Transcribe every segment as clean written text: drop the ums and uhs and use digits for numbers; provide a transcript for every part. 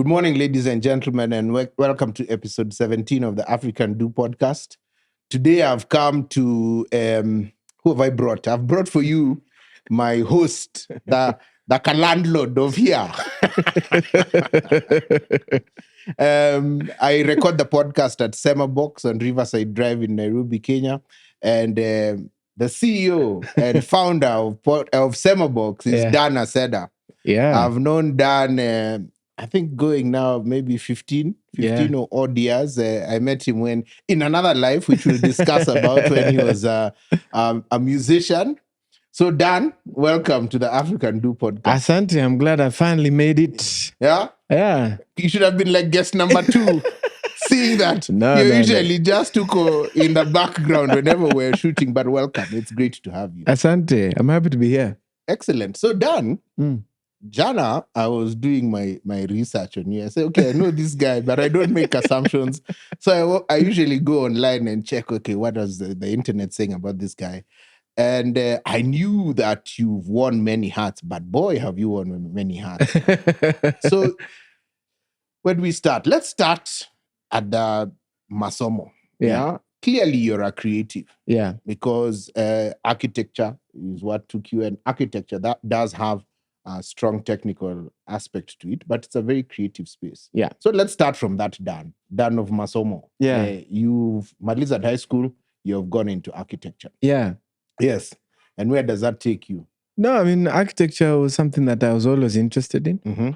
Good morning, ladies and gentlemen, and welcome to episode 17 of the AfriCAN Do podcast. Today I've come to, who have I brought? I've brought for you my host, the landlord of here. I record the podcast at SemaBOX on Riverside Drive in Nairobi, Kenya. And the CEO and founder of SemaBOX is Dan Aceda. Yeah. I've known Dan, I think going now maybe 15 or odd years. I met him when in another life, which we'll discuss about when he was a musician. So Dan, welcome to the AfriCAN Do podcast. Asante, I'm glad I finally made it. Yeah? Yeah. You should have been like guest number 2. Seeing that you usually just took in the background whenever we're shooting, but welcome. It's great to have you. Asante, I'm happy to be here. Excellent. So Dan, Jana, I was doing my research on you. I said, okay, I know this guy, but I don't make assumptions. So I usually go online and check, okay, what was the internet saying about this guy? And I knew that you've worn many hats, but boy, have you worn many hats. So when we start, let's start at the Masomo. Yeah. Clearly, you're a creative. Yeah. Because architecture is what took you, and architecture that does have a strong technical aspect to it, but it's a very creative space. Yeah. So let's start from that Dan of Masomo. Yeah. You've at high school, you've gone into architecture. Yeah. Yes. And where does that take you? No, I mean, architecture was something that I was always interested in. Mm-hmm.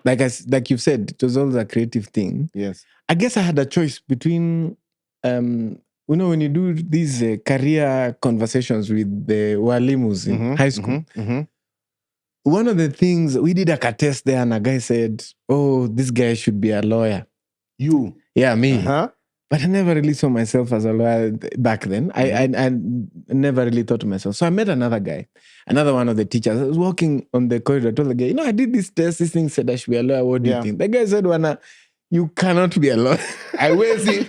Like you've said, it was always a creative thing. Yes. I guess I had a choice between, when you do these career conversations with the walimus in high school, one of the things, we did a test there and a guy said, oh, this guy should be a lawyer. You? Yeah, me. Uh-huh. But I never really saw myself as a lawyer back then. I never really thought to myself. So I met another guy, another one of the teachers. I was walking on the corridor. I told the guy, I did this test. This thing said I should be a lawyer. What do you think? The guy said, you cannot be a lawyer. I will see.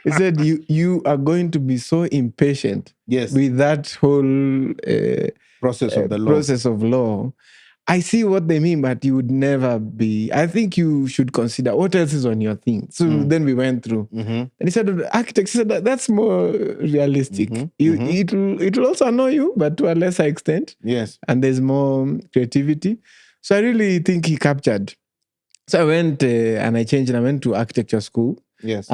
He said, you are going to be so impatient with that whole process of law. I see what they mean, but you would never be. I think you should consider what else is on your thing. So then we went through. And he said, architects said that's more realistic. It will also annoy you, but to a lesser extent. Yes. And there's more creativity. So I really think he captured. So I went and I changed and I went to architecture school. Yes.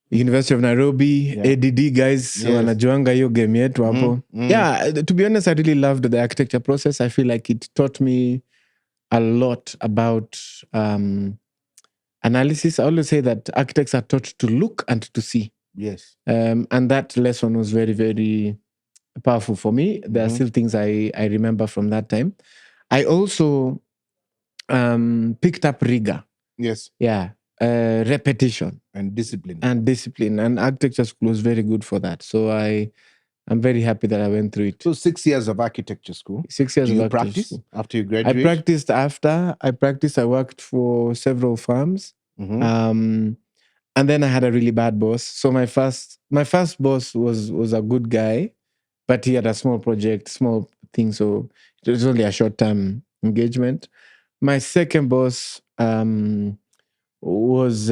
University of Nairobi, ADD guys, wanajuanga hiyo game yetu hapo. Yeah, to be honest, I really loved the architecture process. I feel like it taught me a lot about analysis. I always say that architects are taught to look and to see. Yes. And that lesson was very, very powerful for me. There are still things I remember from that time. I also picked up rigor. Yes. Yeah. Repetition and discipline and architecture school was very good for that. So I'm very happy that I went through it. So 6 years of architecture school. 6 years Do of you architecture practice school. After you graduate? I practiced after. I worked for several firms. And then I had a really bad boss. So my first boss was a good guy, but he had a small project, small thing. So it was only a short-term engagement. My second boss was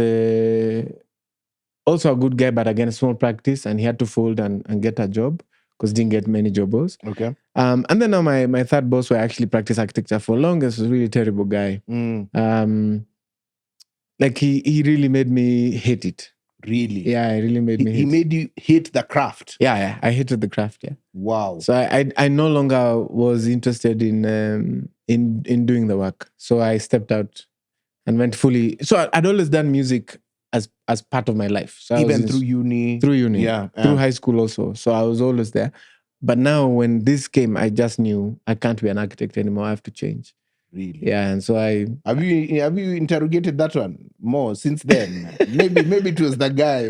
also a good guy, but again, a small practice, and he had to fold and get a job because he didn't get many jobbers. Okay. And then now my third boss, who I actually practiced architecture for longest, was a really terrible guy. Like he really made me hate it. Really? Yeah, he really made me hate it. He made you hate the craft? Yeah, I hated the craft, yeah. Wow. So I no longer was interested in doing the work. So I stepped out and went fully. So I'd always done music as part of my life. So even through uni? Through uni. Yeah. Through high school also. So I was always there. But now when this came, I just knew I can't be an architect anymore. I have to change. Really? Yeah, and so have you interrogated that one more since then? maybe it was the guy.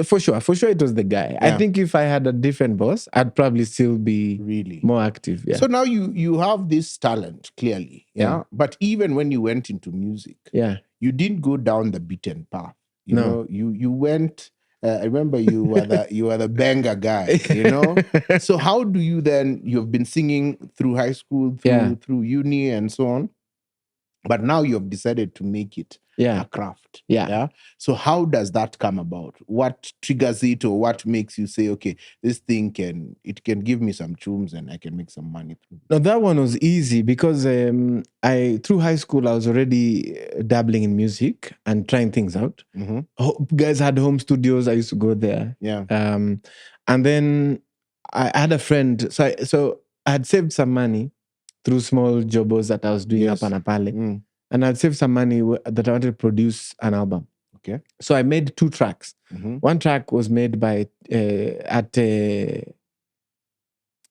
For sure it was the guy. Yeah. I think if I had a different boss, I'd probably still be really more active. Yeah. So now you have this talent clearly. Yeah. But even when you went into music, you didn't go down the beaten path. You know, you went. I remember you were the banger guy, you know? So how do you then, you've been singing through high school, through uni and so on. But now you have decided to make it a craft. Yeah. So how does that come about? What triggers it, or what makes you say, okay, this thing can give me some chums and I can make some money through? No, that one was easy because through high school I was already dabbling in music and trying things out. Guys had home studios. I used to go there. Yeah. And then I had a friend. So I had saved some money through small jobs that I was doing up and Apale. And I'd saved some money that I wanted to produce an album. Okay. So I made 2 tracks. One track was made by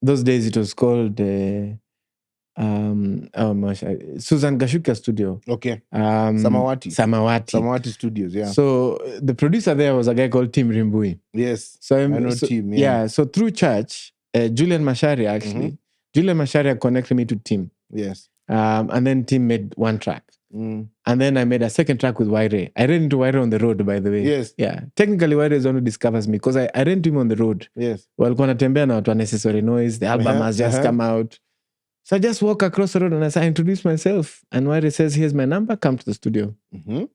those days it was called Susan Gashuka Studio. Okay. Samawati Studios, yeah. So the producer there was a guy called Tim Rimbui. Yes. So I know Tim. Yeah. So through church, Julian Masharia actually. Julian Masharia connected me to Tim. Yes. And then Tim made 1 track. And then I made a second track with Waire. I ran into Waire on the road, by the way. Yes. Yeah. Technically, Waire is the one who discovers me because I ran into him on the road. Yes. Walikuwa natembea na watu Unnecessary Noise. The album has just come out. So I just walk across the road and I introduce myself. And Waire says, here's my number. Come to the studio. I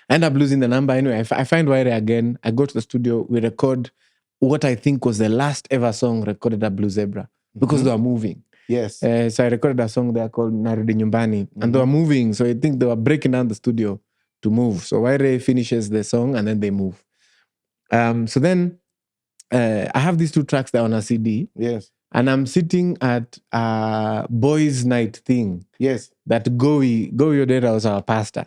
end up losing the number. Anyway, I find Waire again. I go to the studio. We record what I think was the last ever song recorded at Blue Zebra because they were moving. Yes. So I recorded a song there called Narudi Nyumbani. And they were moving. So I think they were breaking down the studio to move. So Waire finishes the song and then they move. So then I have these 2 tracks there on a CD. Yes. And I'm sitting at a boys' night thing. Yes. That Gowi Odera was our pastor.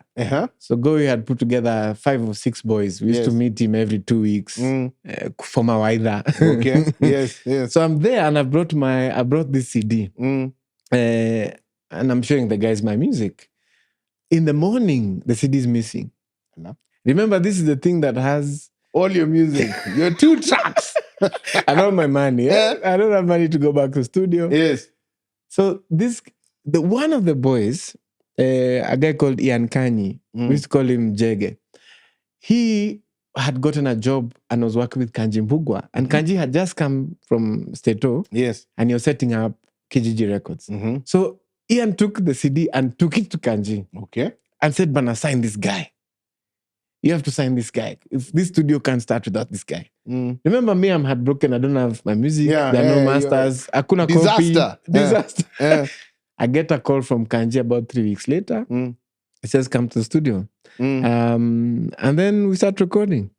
So Gowi had put together 5 or 6 boys. We used to meet him every 2 weeks for Mawaidha. Okay. Yes. Yes. So I'm there and I brought this CD. And I'm showing the guys my music. In the morning, the CD is missing. Hello? Remember, this is the thing that has all your music, your 2 tracks. and all my money. Yeah? I don't have money to go back to the studio. Yes. So one of the boys, a guy called Ian Kanyi, we used to call him Jege. He had gotten a job and was working with Kanji Mbugwa. And Kanji had just come from Stato. Yes. And he was setting up KGG Records. So Ian took the CD and took it to Kanji. Okay. And said, Bana, sign this guy. You have to sign this guy. If this studio can't start without this guy. Remember me, I'm heartbroken. I don't have my music. There are no masters. Hakuna Disaster. Copy. Disaster. I get a call from Kanji about 3 weeks later. He says, come to the studio. And then we start recording.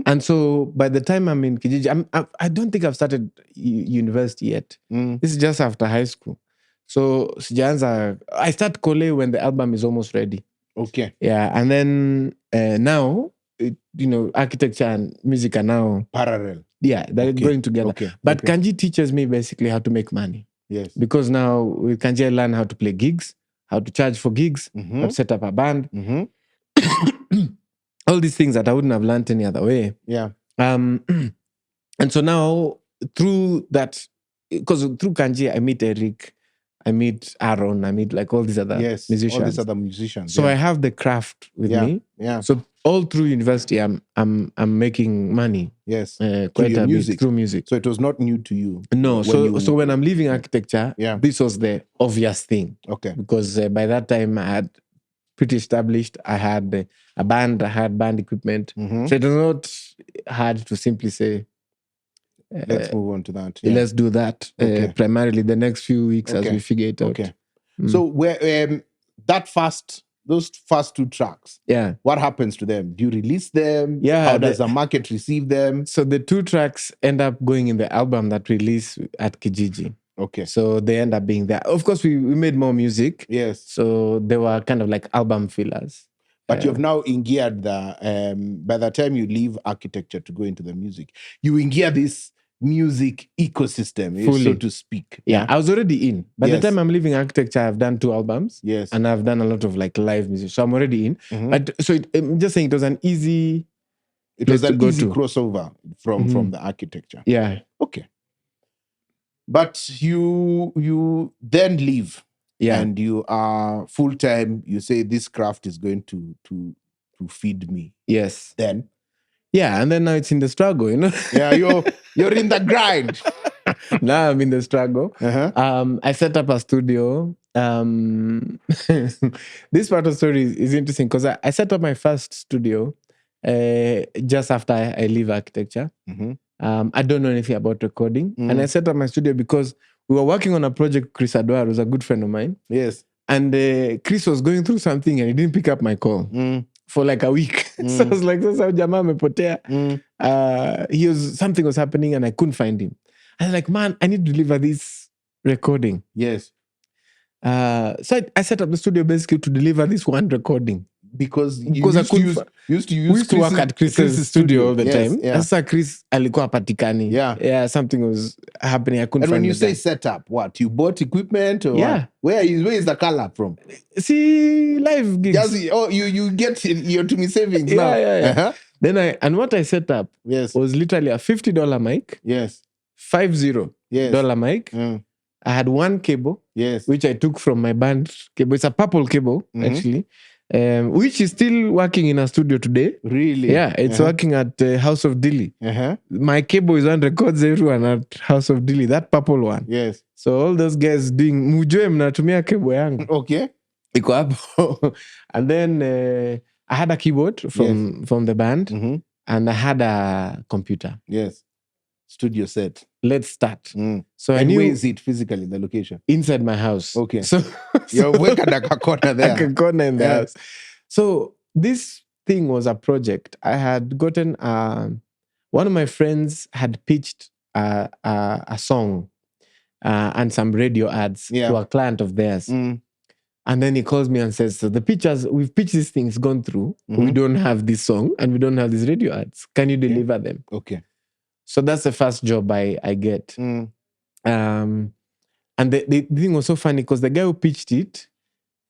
And so by the time I'm in Kijiji, I don't think I've started university yet. This is just after high school. So I start Kole when the album is almost ready. Okay. Yeah, and then now, architecture and music are now parallel. Yeah, they're going together. Okay. But Kanji teaches me basically how to make money. Yes. Because now with Kanji I learn how to play gigs, how to charge for gigs, how to set up a band. All these things that I wouldn't have learned any other way. Yeah. And so now through that, because through Kanji I meet Eric, I meet Aaron, I meet like all these other musicians. All these other musicians. So I have the craft with me. Yeah. So all through university, I'm making money. Yes. Quite a bit through music. So it was not new to you. No. So when I'm leaving architecture, this was the obvious thing. Okay. Because by that time I had pretty established. I had a band. I had band equipment. So it was not hard to simply say, let's move on to that. Yeah. Let's do that. Primarily the next few weeks as we figure it out. Okay. So where those first 2 tracks, what happens to them? Do you release them? Yeah. How does the market receive them? So the 2 tracks end up going in the album that released at Kijiji. Okay. So they end up being there. Of course, we made more music. Yes. So they were kind of like album fillers. But you've now geared by the time you leave architecture to go into the music, you gear this music ecosystem, fully, so to speak. Yeah, I was already in. By the time I'm leaving architecture, I've done 2 albums. Yes. And I've done a lot of like live music. So I'm already in. But I'm just saying it was an easy crossover from the architecture. Yeah. Okay. But you then leave. Yeah. And you are full-time. You say this craft is going to feed me. Yes. Then. Yeah, and then now it's in the struggle, Yeah, you're in the grind. Now I'm in the struggle. I set up a studio this part of the story is interesting because I set up my first studio just after I leave architecture. I don't know anything about recording. And I set up my studio because we were working on a project. Chris Adwar was a good friend of mine. Yes. And Chris was going through something and he didn't pick up my call for like a week. So I was like, sasa jamaa amepotea. Something was happening and I couldn't find him. I was like, man, I need to deliver this recording. Yes. So I set up the studio basically to deliver this one recording. Because I used to work at Chris's studio all the time. Yeah. Sasa Chris alikuwa patikani. Yeah. Something was happening. I couldn't and find when you the say guy. set up, what? You bought equipment or Yeah. what? Where is the color from? See, live gigs. Just, you get your to me savings now. Yeah. Uh-huh. Then what I set up was literally a $50 mic. Yes. $50 mic. I had one cable, which I took from my band cable. It's a purple cable, actually, which is still working in a studio today. Really? Yeah, it's working at House of Dilly. My cable is on records everyone at House of Dilly, that purple one. Yes. So all those guys doing, mujue mnatumia cable yangu. Okay. Iko hapo. And then I had a keyboard from the band, and I had a computer. Yes. Studio set. Let's start. So and where is it physically, the location? Inside my house. Okay. So you're working like a corner there. Like a corner in the house. So this thing was a project. I had gotten one of my friends had pitched a song and some radio ads to a client of theirs. And then he calls me and says, so the pictures, we've pitched these things, gone through. We don't have this song and we don't have these radio ads. Can you deliver them? Okay. So that's the first job I get. And the thing was so funny because the guy who pitched it,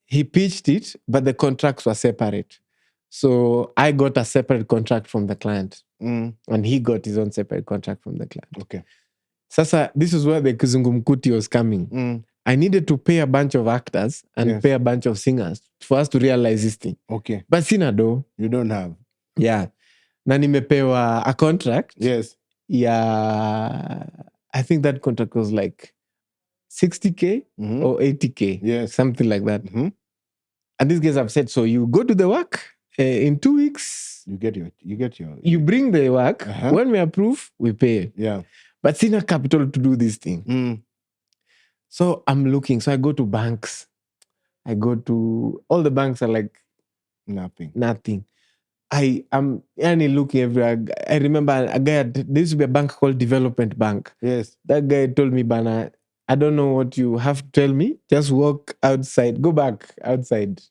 he pitched it, but the contracts were separate. So I got a separate contract from the client. And he got his own separate contract from the client. Okay. Sasa, this is where the Kizungumkuti was coming. I needed to pay a bunch of actors and pay a bunch of singers for us to realize this thing. Okay. But sina do. You don't have. Yeah. Na nimepewa a contract. Yes. Yeah. I think that contract was like 60K or 80K. Yes. Something like that. And these guys have said, so you go to the work in 2 weeks. You get your. You bring the work. When we approve, we pay. Yeah. But sina capital to do this thing. So I'm looking. So I go to banks. I go to all the banks are like nothing. I am looking everywhere. I remember a guy. There used to be a bank called Development Bank. Yes. That guy told me, Bana, I don't know what you have to tell me. Just walk outside. Go back outside.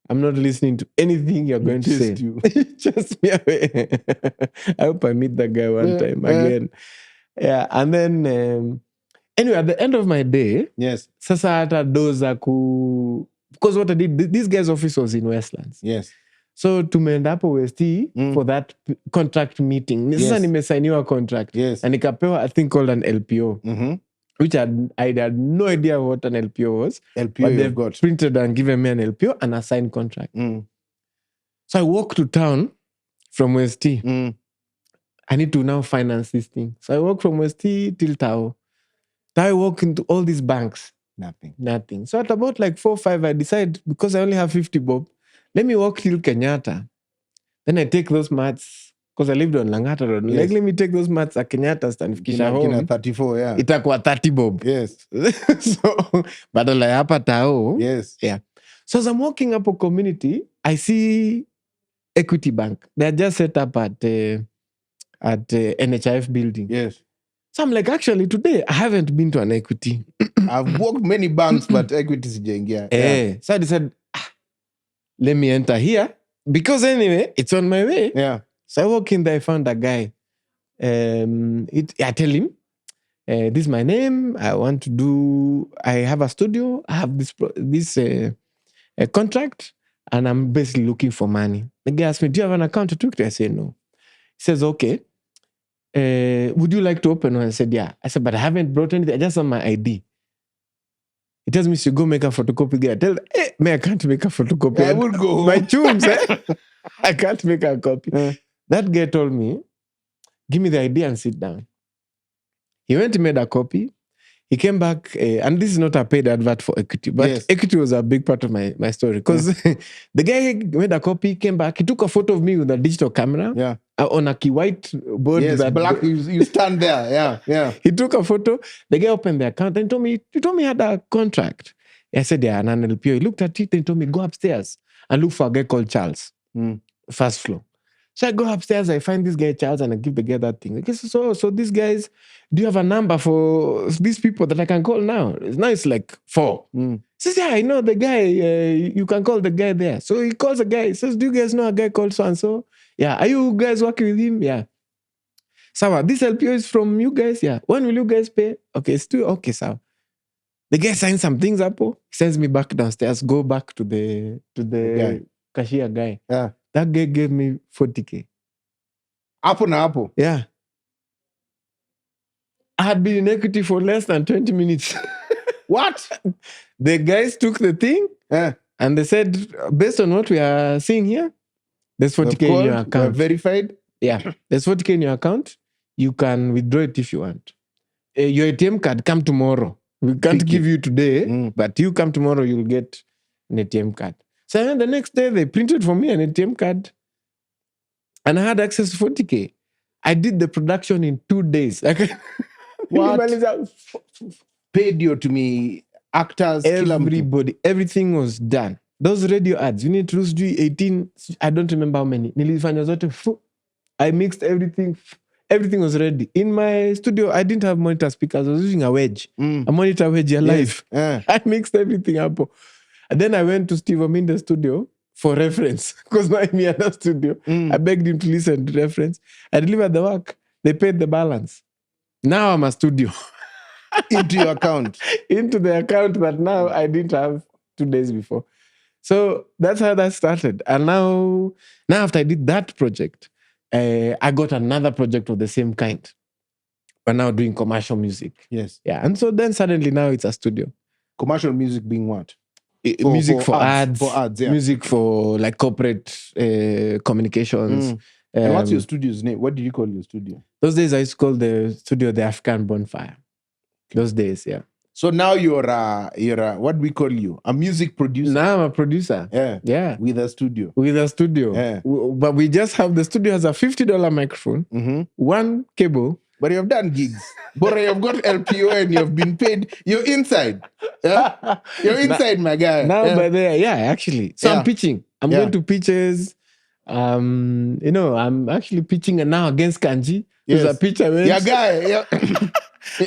I'm not listening to anything you're going to say. Just me away. I hope I meet that guy one time again. Yeah. And then anyway, at the end of my day, sasa hata doza because what I did, this guy's office was in Westlands. Yes. So tumeenda hapo West for that contract meeting. Sasa nimesainiwa contract. Yes. And nikapewa a thing called an LPO. Which I had no idea what an LPO was. LPO but they've printed and given me an LPO and a signed contract. So I walk to town from West I need to now finance this thing. So I walk from West till Tao. I walk into all these banks. Nothing. So at about like 4 or 5, I decide, because I only have 50 bob, let me walk till Kenyatta. Then I take those mats, because I lived on Langata Road. Like, let me take those mats at Kenyatta stand. Kisha home. 34, yeah. Itakuwa 30 bob. Yes. So, badala ya hapa Tao. Yes. Yeah. So as I'm walking up a community, I see Equity Bank. They are just set up at NHIF building. Yes. So I'm like, actually, today I haven't been to an Equity. I've walked many banks, but Equity sijaingia. Yeah. So I decided, let me enter here. Because anyway, it's on my way. Yeah. So I walk in there, I found a guy. I tell him, this is my name. I have a studio. I have this contract. And I'm basically looking for money. The guy asked me, do you have an account to Twitter? I said, no. He says, okay. Would you like to open one? I said, yeah. I said, but I haven't brought anything. I just have my ID. He tells me to go make a photocopy. I tell him, I can't make a photocopy. I will go. My chums, I can't make a copy. That guy told me, give me the ID and sit down. He went and made a copy. He came back, and this is not a paid advert for Equity, but Equity was a big part of my story because the guy made a copy, came back, he took a photo of me with a digital camera on a key white board. Yes, that black, you stand there. Yeah. He took a photo, the guy opened the account and told me he had a contract. I said, yeah, an NLPO. He looked at it and told me, go upstairs and look for a guy called Charles, first floor. So I go upstairs, I find this guy Charles, and I give the guy that thing. Like, so these guys, do you have a number for these people that I can call now? Now it's like 4. He says, yeah, I know the guy. You can call the guy there. So he calls the guy. He says, do you guys know a guy called so-and-so? Yeah. Are you guys working with him? Yeah. Sawa, this LPO is from you guys? Yeah. When will you guys pay? Okay, it's too okay, sawa. The guy signs some things up. He sends me back downstairs. Go back to the cashier guy. Yeah. That guy gave me 40K. Apple. Yeah. I had been in Equity for less than 20 minutes. What? The guys took the thing and they said, based on what we are seeing here, there's 40K in your account. Verified? Yeah. There's 40K in your account. You can withdraw it if you want. Your ATM card, come tomorrow. We can't give you today, but you come tomorrow, you'll get an ATM card. So then the next day, they printed for me an ATM card and I had access to 40K. I did the production in 2 days. What? Paid you to me, actors, everybody, everything was done. Those radio ads, you need to do 18, I don't remember how many. I mixed everything. Everything was ready. In my studio, I didn't have monitor speakers. I was using a wedge. A monitor wedge live. I mixed everything up. And then I went to Steve Aminda's studio for reference. Because now I'm in a studio. I begged him to listen to reference. I delivered the work. They paid the balance. Now I'm a studio. Into your account. Into the account that now I didn't have 2 days before. So that's how that started. And now after I did that project, I got another project of the same kind. But now doing commercial music. Yes. Yeah. And so then suddenly now it's a studio. Commercial music being what? Music for ads. For ads, yeah. Music for like corporate communications. And what's your studio's name? What did you call your studio? Those days I used to call the studio the African Bonfire. Those days, yeah. So now you're a what do we call you? A music producer? Now I'm a producer. Yeah. With a studio. Yeah. But we just have, the studio has a $50 microphone, one cable. But you've done gigs. But you've got LPO and you've been paid. You're inside. Yeah? You're inside, my guy. Now, but there, actually. So I'm pitching. I'm going to pitches. I'm actually pitching now against Kanji. Yes. There's a pitch I went. Yeah, guy. Yeah.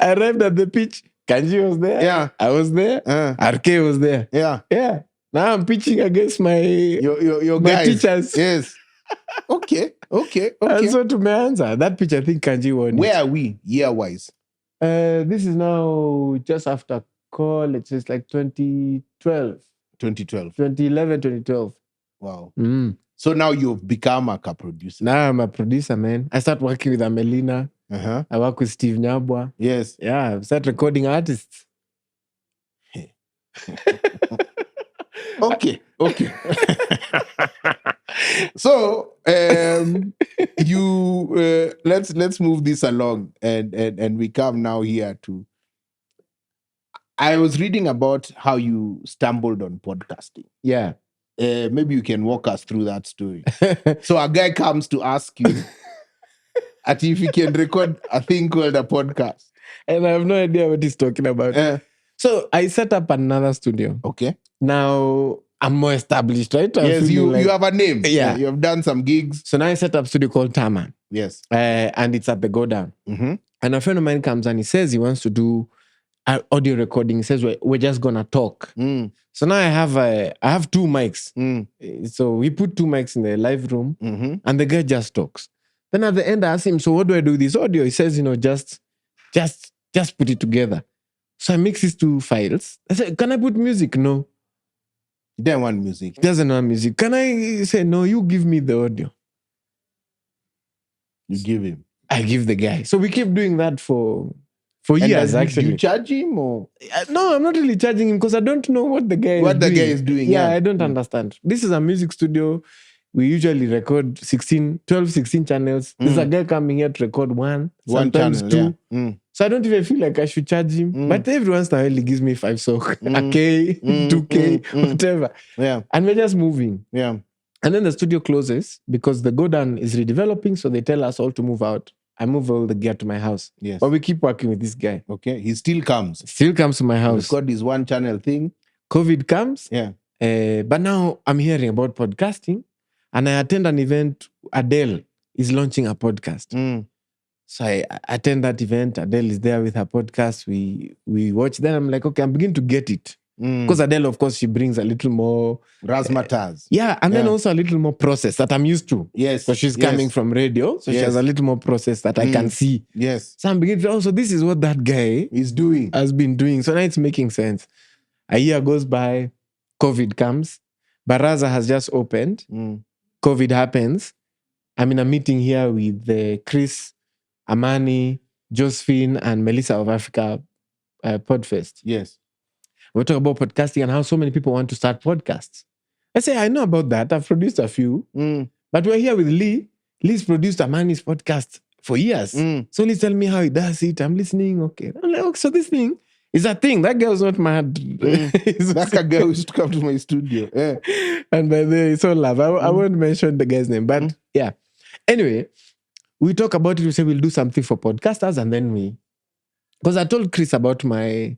I arrived at the pitch. Kanji was there. Yeah. I was there. RK was there. Yeah. Yeah. Now I'm pitching against my guys. teachers. Yes. Okay. And so to my answer, that pitch I think Kanji won. Where are we year-wise? This is now just after college. It's like 2012. 2011, 2012. Wow. So now you've become a producer. Now I'm a producer, man. I start working with Amelina. I work with Steve Nyabwa. Yes. Yeah, I start recording artists. Okay. So you let's move this along and we come now here to. I was reading about how you stumbled on podcasting. Yeah. Maybe you can walk us through that story. So a guy comes to ask you if he can record a thing called a podcast. And I have no idea what he's talking about. So I set up another studio. Okay. Now I'm more established, right? Yes, you have a name. Yeah. You have done some gigs. So now I set up a studio called Taman. Yes. And it's at the Go Down. And a friend of mine comes and he says he wants to do audio recording. He says we're just gonna talk. So now I have 2 mics. So we put 2 mics in the live room and the guy just talks. Then at the end I ask him, so what do I do with this audio? He says, just put it together. So I mix these 2 files. I said, can I put music? No. He doesn't want music. He doesn't want music. Can I say, no, you give me the audio? You give him. I give the guy. So we keep doing that for years, actually. Do you charge him or? No, I'm not really charging him because I don't know what the guy is doing. Yeah, I don't understand. This is a music studio. We usually record 12, 16 channels. There's a guy coming here to record one channel, 2. So I don't even feel like I should charge him. But every once in a while, he gives me 5 sock, a K, 2K, whatever. Yeah. And we're just moving. Yeah. And then the studio closes because the Godan is redeveloping. So they tell us all to move out. I move all the gear to my house. Yes. But we keep working with this guy. Okay. He still comes. Still comes to my house. He's got this one channel thing. COVID comes. Yeah. But now I'm hearing about podcasting. And I attend an event. Adele is launching a podcast. So I attend that event. Adele is there with her podcast. We watch. Then I'm like, okay, I'm beginning to get it. Because Adele, of course, she brings a little more razzmatazz. Yeah, and then also a little more process that I'm used to. Yes. So she's coming from radio. So she has a little more process that I can see. Yes. So I'm beginning to also, this is what that guy is doing. Has been doing. So now it's making sense. A year goes by, COVID comes. Baraza has just opened. COVID happens. I'm in a meeting here with Chris, Amani, Josephine, and Melissa of Africa Podfest. Yes. We're talking about podcasting and how so many people want to start podcasts. I say, I know about that. I've produced a few. But we're here with Lee. Lee's produced Amani's podcast for years. So Lee tell me how he does it. I'm listening. Okay. I'm like, so this thing is a thing. That girl's not mad. That's a girl who used to come to my studio. Yeah. And by the way, it's all love. I won't mention the guy's name. But yeah. Anyway, we talk about it. We say we'll do something for podcasters. And then because I told Chris about my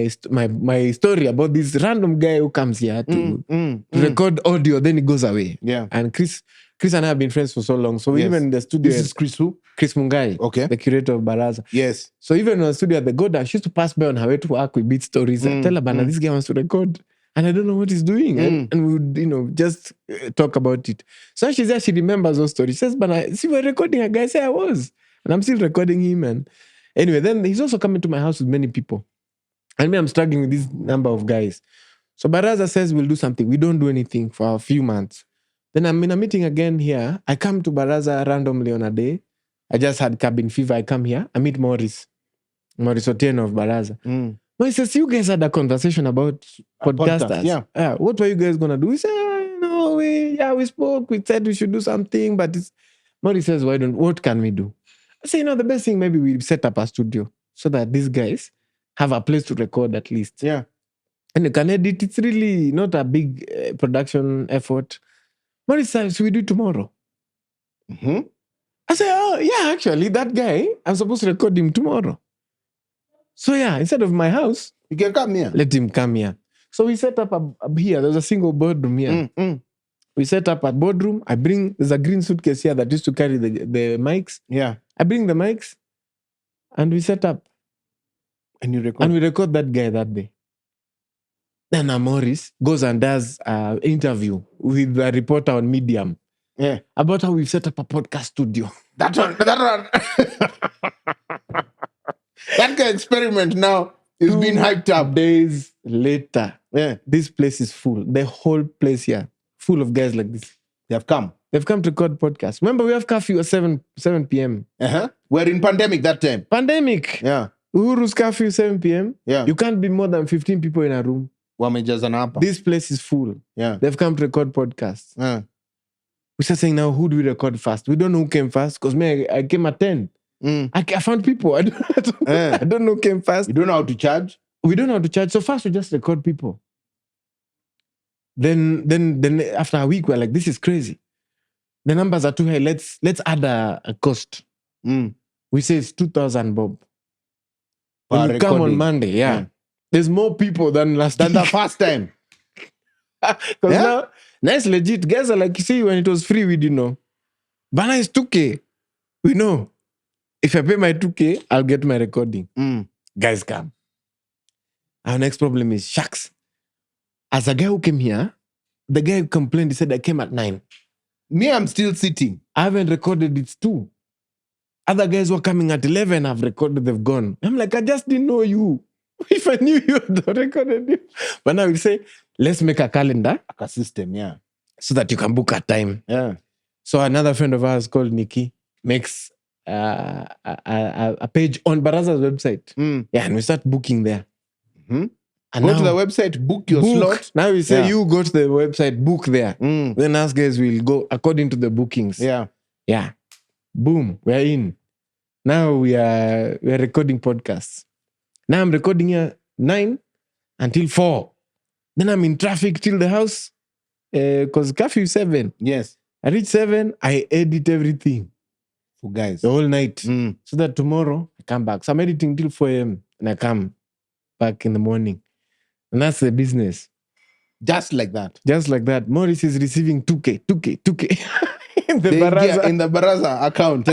story about this random guy who comes here to record audio, then he goes away. Yeah. And Chris and I have been friends for so long. So even in the studio... This is Chris who? Chris Mungai. Okay. The curator of Baraza. Yes. So even in the studio at the Goda, she used to pass by on her way to work with beat stories. I tell her, Bana, this guy wants to record. And I don't know what he's doing. And we would, just talk about it. So she's there, she remembers those stories. She says, Bana, see, we're recording a guy. I say, I was. And I'm still recording him. And anyway, then he's also coming to my house with many people. And me, I'm struggling with this number of guys. So Baraza says we'll do something. We don't do anything for a few months. Then I'm in a meeting again here. I come to Baraza randomly on a day. I just had cabin fever. I come here. I meet Morris Otieno of Baraza. Morris says, you guys had a conversation about podcasters. Yeah. What were you guys going to do? We said, no, we spoke. We said we should do something. But Morris says, what can we do? I say, the best thing, maybe we set up a studio so that these guys have a place to record at least. Yeah. And you can edit. It's really not a big production effort. Morris says, we do it tomorrow. I say, oh, yeah, actually, that guy, I'm supposed to record him tomorrow. So yeah, instead of my house, you can come here. Let him come here. So we set up here. There's a single boardroom here. We set up a boardroom. There's a green suitcase here that used to carry the mics. Yeah. I bring the mics and we set up. And you record. And we record that guy that day. Then Morris goes and does an interview with a reporter on Medium. Yeah. About how we've set up a podcast studio. That one. That guy experiment now is being hyped up. Days later, yeah, this place is full. The whole place here, full of guys like this. They have come. They've come to record podcasts. Remember, we have curfew at 7 p.m. We're in pandemic that time. Pandemic. Yeah. Uhuru's curfew 7 p.m. Yeah. You can't be more than 15 people in a room. This place is full. Yeah. They've come to record podcasts. Yeah. We start saying now, who do we record first? We don't know who came first because I came at 10. I found people. I don't know who came first. You don't know how to charge? We don't know how to charge. So first we just record people. Then after a week, we're like, this is crazy. The numbers are too high. Let's add a cost. We say it's 2,000 bob. When you come on Monday, yeah. There's more people than last than the first time. Because now it's legit. Guys are like, you see, when it was free, we didn't know. Bana is 2K. We know. If I pay my 2K, I'll get my recording. Guys come. Our next problem is, shucks. As a guy who came here, the guy who complained, he said, I came at 9. Me, I'm still sitting. I haven't recorded, it's 2. Other guys were coming at 11, I've recorded, they've gone. I'm like, I just didn't know you. If I knew you, I'd have recorded you. But now we say, let's make a calendar. A system, yeah. So that you can book a time. Yeah. So another friend of ours called Nikki makes a page on Baraza's website. Yeah, and we start booking there. And go to the website, book your slot. Now we say, you go to the website, book there. Then us guys will go according to the bookings. Yeah. Yeah. Boom, we're in. Now we are recording podcasts. Now I'm recording here 9 until 4. Then I'm in traffic till the house because curfew is 7. Yes. I reach 7, I edit everything For guys. the whole night so that tomorrow I come back. So I'm editing till 4 a.m. and I come back in the morning. And that's the business. Just like that. Just like that. Morris is receiving 2K. in the Baraza account.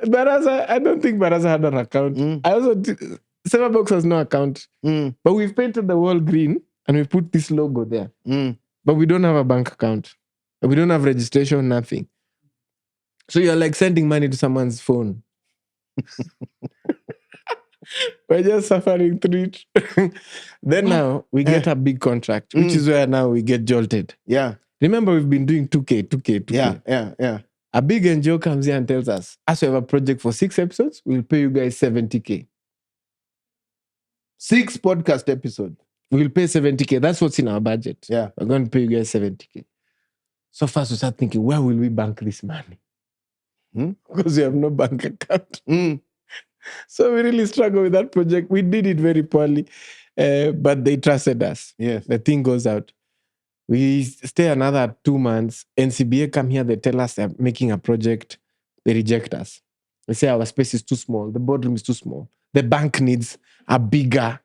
Baraza, I don't think Baraza had an account. I also SemaBOX has no account. But we've painted the wall green and we put this logo there. But we don't have a bank account. We don't have registration, nothing. So you're like sending money to someone's phone. We're just suffering through it. Then now we get a big contract, which is where now we get jolted. Yeah. Remember, we've been doing 2K. Yeah. A big NGO comes here and tells us, as we have a project for 6 episodes, we'll pay you guys 70K. 6 podcast episodes. We'll pay 70K. That's what's in our budget. Yeah. We're going to pay you guys 70K. So first we start thinking, where will we bank this money? Because we have no bank account. So we really struggle with that project. We did it very poorly, but they trusted us. Yes. The thing goes out. We stay another 2 months. NCBA come here. They tell us they're making a project. They reject us. They say our space is too small. The boardroom is too small. The bank needs a bigger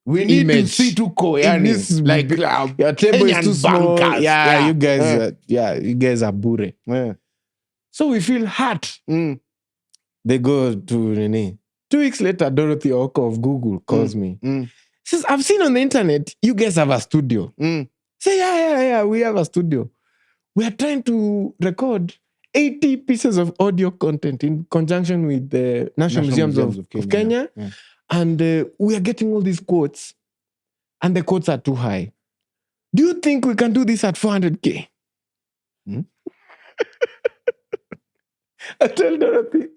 We need image. to see to Koyani. Like your table is too small. Bankers. Yeah, you guys are bure. Yeah. So we feel hurt. They go to Rene. 2 weeks later, Dorothy Oko of Google calls me. Says, I've seen on the internet, you guys have a studio. Say, yeah, we have a studio. We are trying to record 80 pieces of audio content in conjunction with the National Museums of Kenya. Yeah. And we are getting all these quotes. And the quotes are too high. Do you think we can do this at 400K? I tell Dorothy,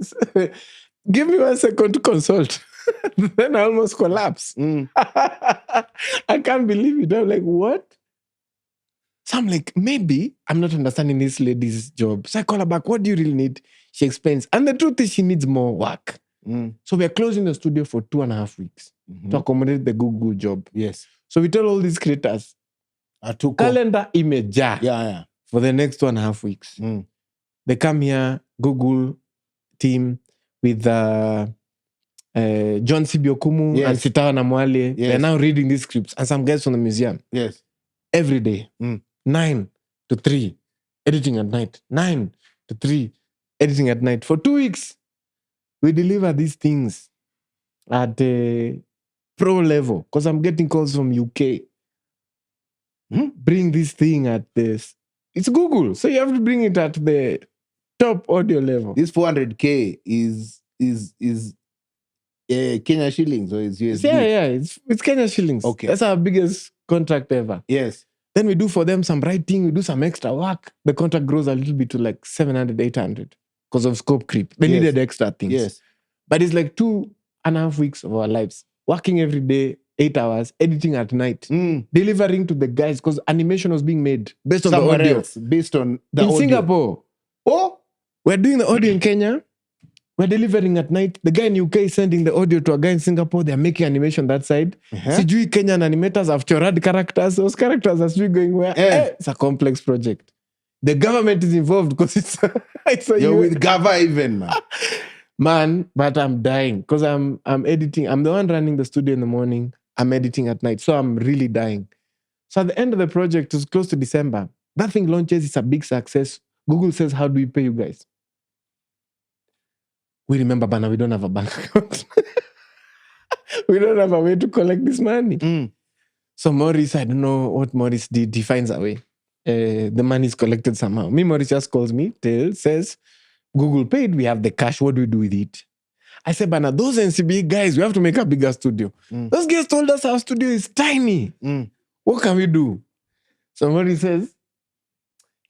give me 1 second to consult. Then I almost collapse. I can't believe it. I'm like, what? So I'm like, maybe I'm not understanding this lady's job. So I call her back. What do you really need? She explains. And the truth is she needs more work. So we are closing the studio for 2.5 weeks to accommodate the Google job. Yes. So we tell all these creators, calendar image for the next 2.5 weeks. They come here, Google team with John Sibiokumu and Sitawa Namwale. Yes. They're now reading these scripts and some guys from the museum. Yes. Every day, 9 to 3, editing at night. 9 to 3, editing at night. For 2 weeks, we deliver these things at a pro level because I'm getting calls from UK. Bring this thing at this. It's Google, so you have to bring it at the top audio level. This 400K is Kenya shillings or is USD? Yeah, it's Kenya shillings. Okay. That's our biggest contract ever. Yes. Then we do for them some writing, we do some extra work. The contract grows a little bit to like 700, 800 because of scope creep. They needed extra things. Yes. But it's like 2.5 weeks of our lives. Working every day, 8 hours, editing at night, delivering to the guys because animation was being made based on Somewhere the audio. else, based on the in audio. Singapore. Oh, We're doing the audio in Kenya. We're delivering at night. The guy in UK is sending the audio to a guy in Singapore. They're making animation that side. Sijui Kenyan animators have chorad characters. Those characters are still going where? It's a complex project. The government is involved because it's a you're with Gava even, man. Man, but I'm dying because I'm editing. I'm the one running the studio in the morning. I'm editing at night. So I'm really dying. So at the end of the project, it's close to December. That thing launches. It's a big success. Google says, how do we pay you guys? We remember, Bana, we don't have a bank account. We don't have a way to collect this money. So Maurice, I don't know what Maurice did. He finds a way. The money is collected somehow. Maurice just calls me, says, Google paid, we have the cash. What do we do with it? I said, Bana, those NCBA guys, we have to make a bigger studio. Those guys told us our studio is tiny. What can we do? Somebody says,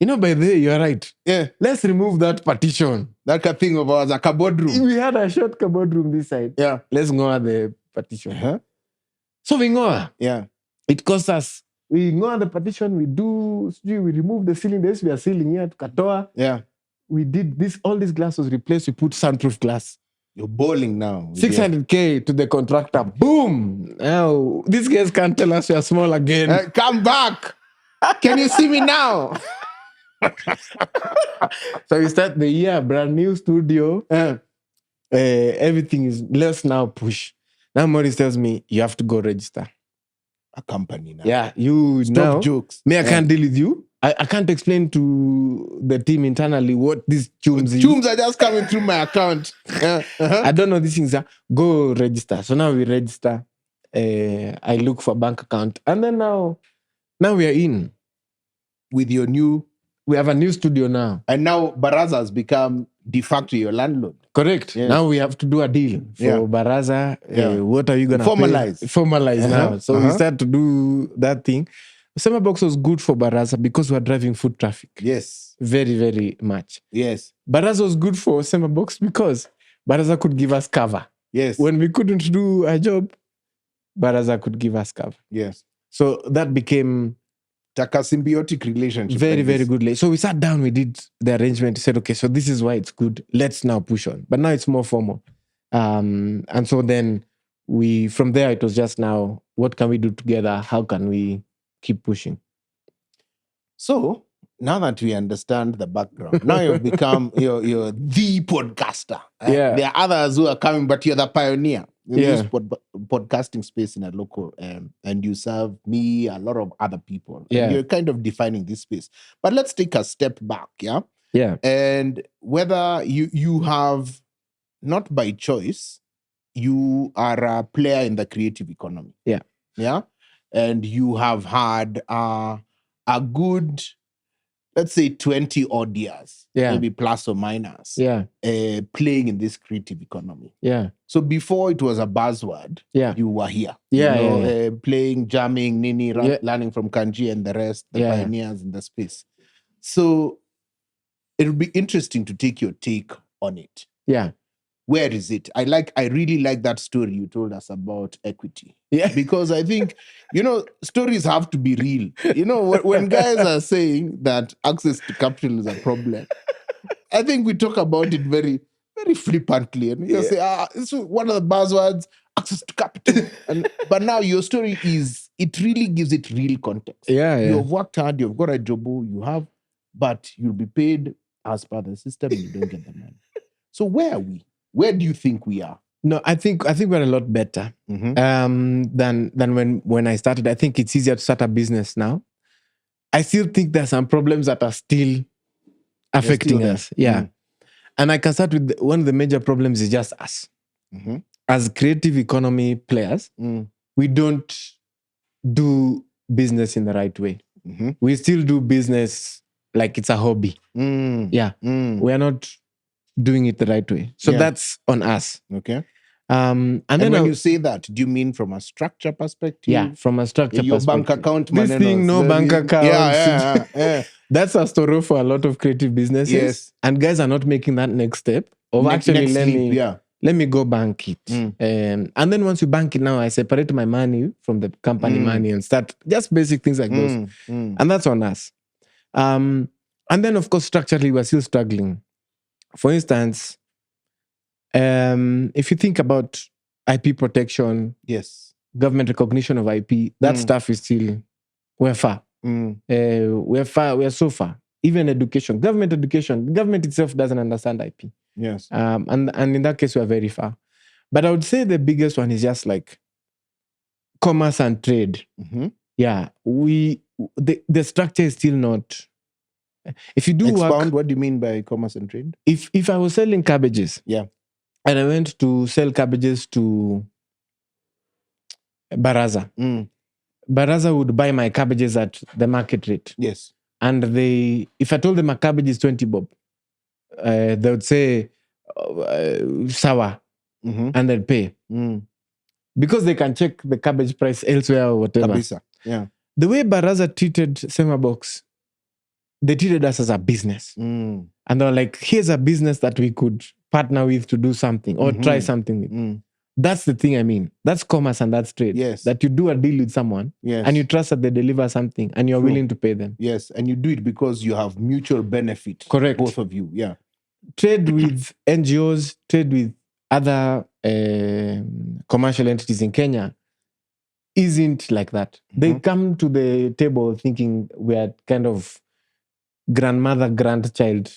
by the way, you're right. Yeah. Let's remove that partition. That thing of ours, a cupboard room. We had a short cupboard room this side. Yeah. Let's go at the partition. So we go. Yeah. It costs us. We go at the partition, we remove the ceiling. There's we are ceiling here to Katoa. Yeah. we did this. All this glass was replaced. We put soundproof glass. You're bowling now. 600K to the contractor. Boom. Now, these guys can't tell us we are small again. Come back. Can you see me now? So we start the year, brand new studio. Everything is, let's now push. Now Maurice tells me, you have to go register a company now. Yeah, you Stop now. jokes. Me, I can't deal with you. I can't explain to the team internally what these tunes is. Tunes are just coming through my account. I don't know these things. Go register. So now we register. I look for bank account. And then now we are in. With your new... We have a new studio now. And now Baraza has become de facto your landlord. Correct. Yes. Now we have to do a deal for Baraza. What are you going to formalize? Formalize now. So we start to do that thing. SemaBOX was good for Baraza because we are driving foot traffic. Yes. Very, very much. Yes. Baraza was good for SemaBOX because Baraza could give us cover. Yes. When we couldn't do a job, Baraza could give us cover. Yes. So that became... like a symbiotic relationship. Very, very good. So we sat down, we did the arrangement, said, okay, so this is why it's good. Let's now push on. But now it's more formal. And so then from there, it was just now, what can we do together? How can we keep pushing? So now that we understand the background, now you've become you're the podcaster. Yeah. There are others who are coming, but you're the pioneer in this podcasting space in a local, and you serve me, a lot of other people. Yeah. And you're kind of defining this space. But let's take a step back, yeah? Yeah. And whether you have, not by choice, you are a player in the creative economy. Yeah. Yeah? And you have had a good, let's say 20 odd years, maybe plus or minus, playing in this creative economy. Yeah. So before it was a buzzword, you were here. Yeah, playing, jamming, Nini, learning from Kanji and the rest, the pioneers in the space. So it would be interesting to take your take on it. Yeah. Where is it? I really like that story you told us about equity. Yeah. Because I think, stories have to be real. When guys are saying that access to capital is a problem, I think we talk about it very, very flippantly. And we just say, this is one of the buzzwords, access to capital. But now your story it really gives it real context. Yeah. You've worked hard, you've got a job, but you'll be paid as per the system and you don't get the money. So where are we? Where do you think we are? No, I think we're a lot better than when I started. I think it's easier to start a business now. I still think there's some problems that are still affecting us. Yeah. And I can start with one of the major problems is just us. As creative economy players, we don't do business in the right way. We still do business like it's a hobby. Yeah. We are not doing it the right way. So that's on us. Okay. And then when you say that, do you mean from a structure perspective? Yeah, from a structure your perspective. Bank account, this thing, no bank account. Yeah. That's a story for a lot of creative businesses. Yes. And guys are not making that next step of actually let me go bank it. And then once you bank it now, I separate my money from the company money and start just basic things like those. And that's on us. And then, of course, structurally, we're still struggling. For instance, if you think about IP protection, government recognition of IP, that stuff is still, we're far. We're so far. Even education, government itself doesn't understand IP. Yes. And in that case, we're very far. But I would say the biggest one is just like commerce and trade. Yeah, the structure is still not. If you do expound, what do you mean by commerce and trade? If I was selling cabbages, and I went to sell cabbages to Baraza, Baraza would buy my cabbages at the market rate. Yes. And if I told them a cabbage is 20 bob, they would say sour, and they'd pay. Because they can check the cabbage price elsewhere or whatever. Kabisa. Yeah. The way Baraza treated SemaBOX, they treated us as a business. And they were like, here's a business that we could partner with to do something or try something with. That's the thing I mean. That's commerce and that's trade. Yes. That you do a deal with someone and you trust that they deliver something and you're willing to pay them. Yes. And you do it because you have mutual benefit. Correct. Both of you. Yeah. trade with NGOs, trade with other commercial entities in Kenya isn't like that. They come to the table thinking we are kind of grandmother, grandchild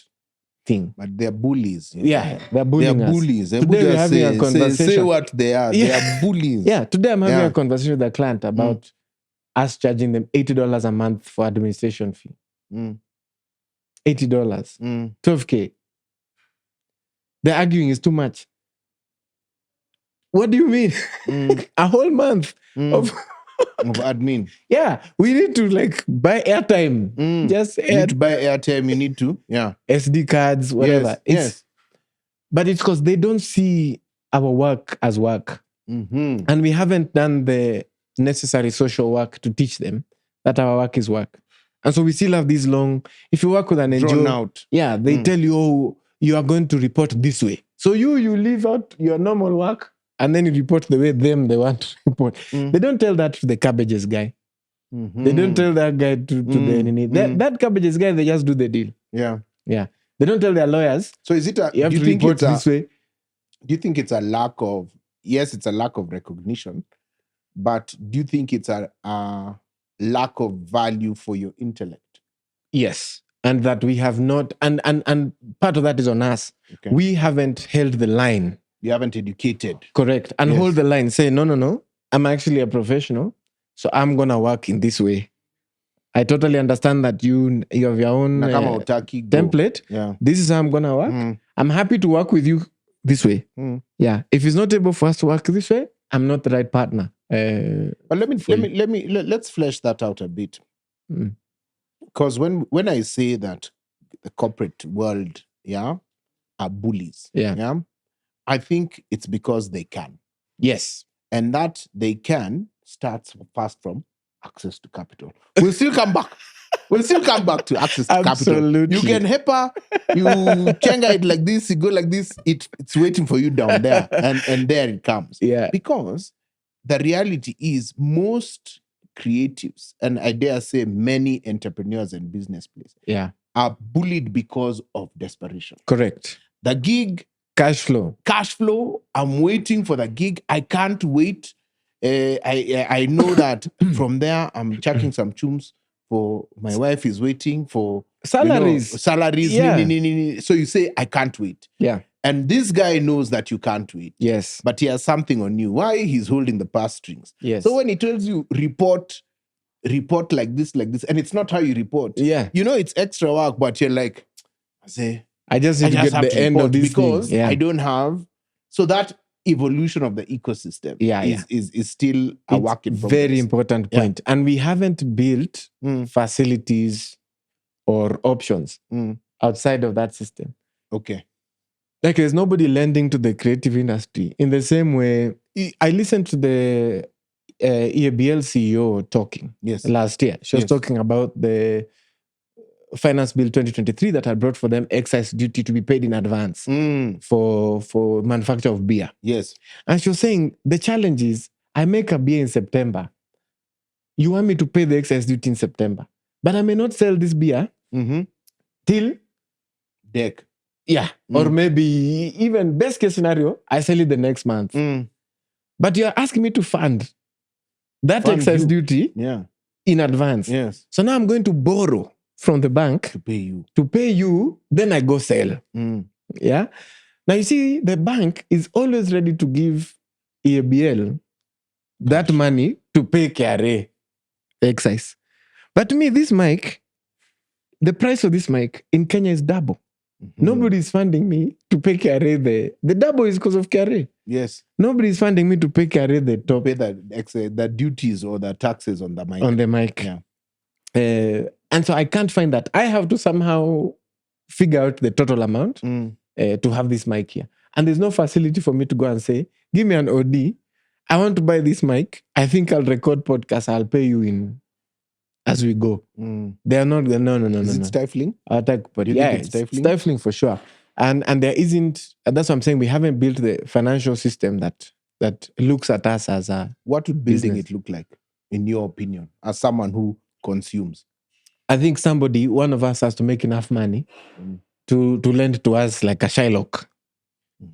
thing. But they're bullies. Yeah, they're They're bullying us. bullies. Today we're having a conversation. Say what they are. Yeah. They are bullies. Yeah, today I'm having a conversation with a client about us charging them $80 a month for administration fee. $80. 12K. They're arguing it's too much. What do you mean? A whole month of admin. Yeah, we need to like buy airtime. Just you need to buy airtime. You need to SD cards, whatever. Yes. But it's because they don't see our work as work, and we haven't done the necessary social work to teach them that our work is work. And so we still have these long. If you work with an NGO, out. Yeah, they tell you, oh, you are going to report this way. So you leave out your normal work. And then you report the way they want to report. They don't tell that to the cabbages guy. They don't tell that guy to the that cabbages guy, they just do the deal. Yeah. They don't tell their lawyers. So is it you have to report this way? Do you think it's a lack of, yes, it's a lack of recognition, but do you think it's a lack of value for your intellect? Yes. And that we have not, and part of that is on us. Okay. We haven't held the line. You haven't educated. Correct. And hold the line. Say, no. I'm actually a professional. So I'm going to work in this way. I totally understand that you have your own template. Yeah. This is how I'm going to work. I'm happy to work with you this way. Yeah. If it's not able for us to work this way, I'm not the right partner. But let's flesh that out a bit. Because when I say that the corporate world, are bullies, I think it's because they can. Yes. And that they can starts first from access to capital. We'll still come back. To access to capital. You can HEPA, you chenga it like this, you go like this, it's waiting for you down there. And there it comes. Yeah. Because the reality is most creatives, and I dare say many entrepreneurs and business places, are bullied because of desperation. Correct. The gig, Cash flow. I'm waiting for the gig. I can't wait. I know that from there, I'm chucking some chums for my wife is waiting for salaries. Yeah. So you say, I can't wait. Yeah. And this guy knows that you can't wait. Yes. But he has something on you. Why? He's holding the purse strings. Yes. So when he tells you, report like this, and it's not how you report. Yeah. You know, it's extra work, but you're like, I just need to get the end of this because thing. Yeah. I don't have. So that evolution of the ecosystem is still a work in progress. Very important point. Yeah. And we haven't built facilities or options outside of that system. Okay. Like there's nobody lending to the creative industry. In the same way, I listened to the EABL CEO talking last year. She was talking about the Finance Bill 2023 that had brought for them excise duty to be paid in advance for manufacture of beer. Yes. And she was saying, the challenge is, I make a beer in September. You want me to pay the excise duty in September. But I may not sell this beer till... Deck. Yeah. Or maybe even best case scenario, I sell it the next month. But you're asking me to fund that excise duty in advance. Yes. So now I'm going to borrow from the bank to pay you, then I go sell. Yeah. Now you see, the bank is always ready to give EABL that money to pay KRA excise. But to me, this mic, the price of this mic in Kenya is double. Nobody is funding me to pay KRA the double is because of KRA. Yes. Nobody is funding me to pay KRA the top. Pay the duties or the taxes on the mic. On the mic. Yeah. And so I can't find that. I have to somehow figure out the total amount to have this mic here. And there's no facility for me to go and say, give me an OD. I want to buy this mic. I think I'll record podcast. I'll pay you in as we go. They are not, no. Is it stifling? It's stifling for sure. And there isn't, that's what I'm saying, we haven't built the financial system that looks at us as a What would building it look like, in your opinion, as someone who consumes? I think one of us has to make enough money to lend to us like a Shylock,